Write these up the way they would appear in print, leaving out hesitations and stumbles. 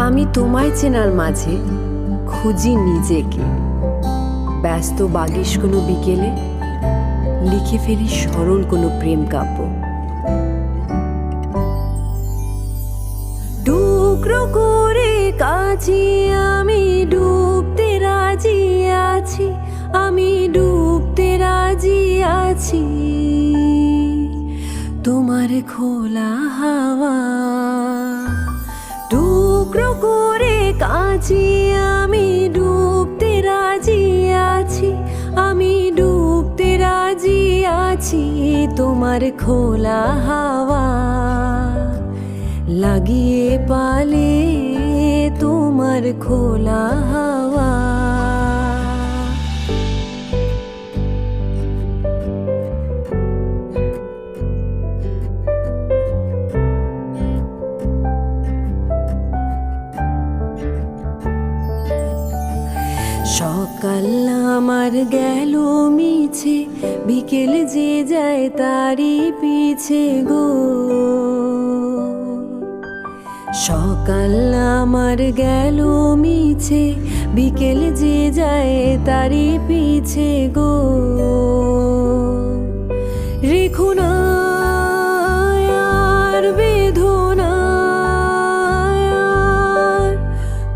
আমি তোমায় চেনার মাঝে খুঁজি নিজেকে। ব্যস্ত বাগিস কোনো বিকেলে লিখে ফেলি সরল কোনো প্রেম কাব্য। টুকরো করে কাছি আমি ডুবতে রাজি আছি, আমি ডুবতে রাজি আছি তোমার খোলা হাওয়া। টুকরো করে কাছি আমি ডুবতে রাজি আছি, আমি ডুবতে রাজি আছি তোমার খোলা হাওয়া। লাগিয়ে পালে তোমার খোলা হাওয়া। সকাল আমার গেল মিছে, বিকেল যে যায় তারই পিছে গো। সকাল আমার গেল মিছে, বিকেল যে যায় তারই পিছে গো। রেখো না আর বেদনা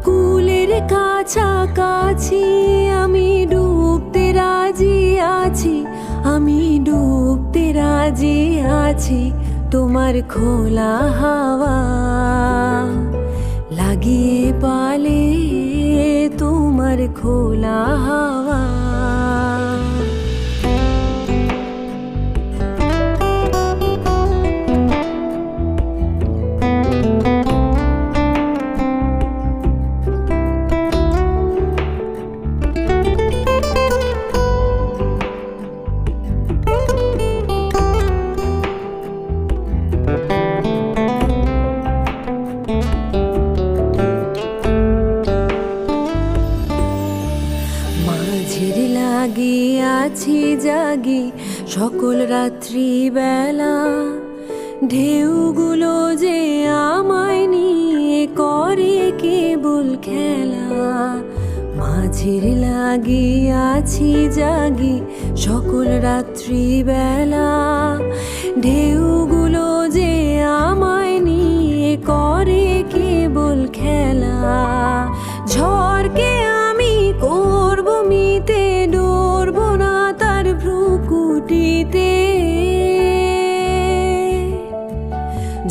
কুলের কাছাকাছি, আমি ডুবতে রাজি আছি, আমি ডুবতে রাজি আছি তোমার খোলা হাওয়া। লাগিয়ে পালে তোমার খোলা হাওয়া। মাঝের লাগি আছি জাগি সকল রাত্রি বেলা, ঢেউগুলো যে আমায় নিয়ে করে কেবল খেলা। মাঝের লাগি আছি জাগি সকল রাত্রি বেলা, ঢেউগুলো যে আমায় নিয়ে করে কেবল খেলা। ঝড়কে আমি করব মিতে, ডরব না তার ভ্রুকুটিতে।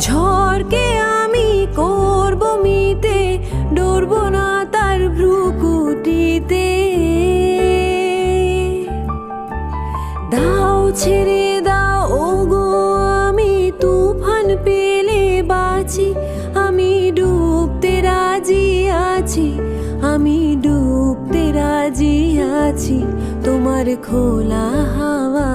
ঝড়কে আমি করব মিতে, ডরব না তার ভ্রুকুটিতে। দাও ছেড়ে দাও ওগো আমি তুফান পেলে বাঁচি, আমি ডুবতে রাজি আছি, আমি ডুবতে রাজি আছি তোমার খোলা হাওয়া।